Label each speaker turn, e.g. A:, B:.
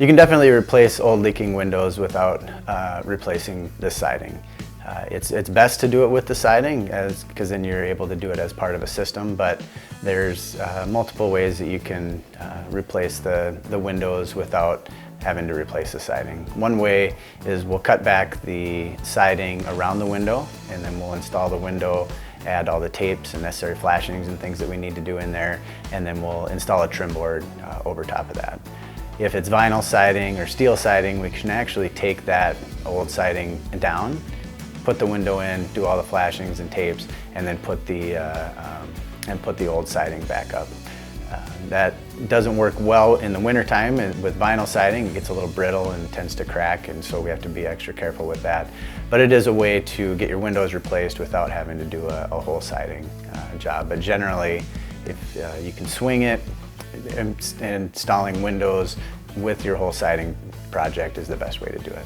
A: You can definitely replace old leaking windows without replacing the siding. It's best to do it with the siding because then you're able to do it as part of a system, but there's multiple ways that you can replace the windows without having to replace the siding. One way is we'll cut back the siding around the window, and then we'll install the window, add all the tapes and necessary flashings and things that we need to do in there, and then we'll install a trim board over top of that. If it's vinyl siding or steel siding, we can actually take that old siding down, put the window in, do all the flashings and tapes, and then put the old siding back up. That doesn't work well in the wintertime, and with vinyl siding it gets a little brittle and tends to crack, and so we have to be extra careful with that. But it is a way to get your windows replaced without having to do a whole siding job. But generally, if you can swing it, installing windows with your whole siding project is the best way to do it.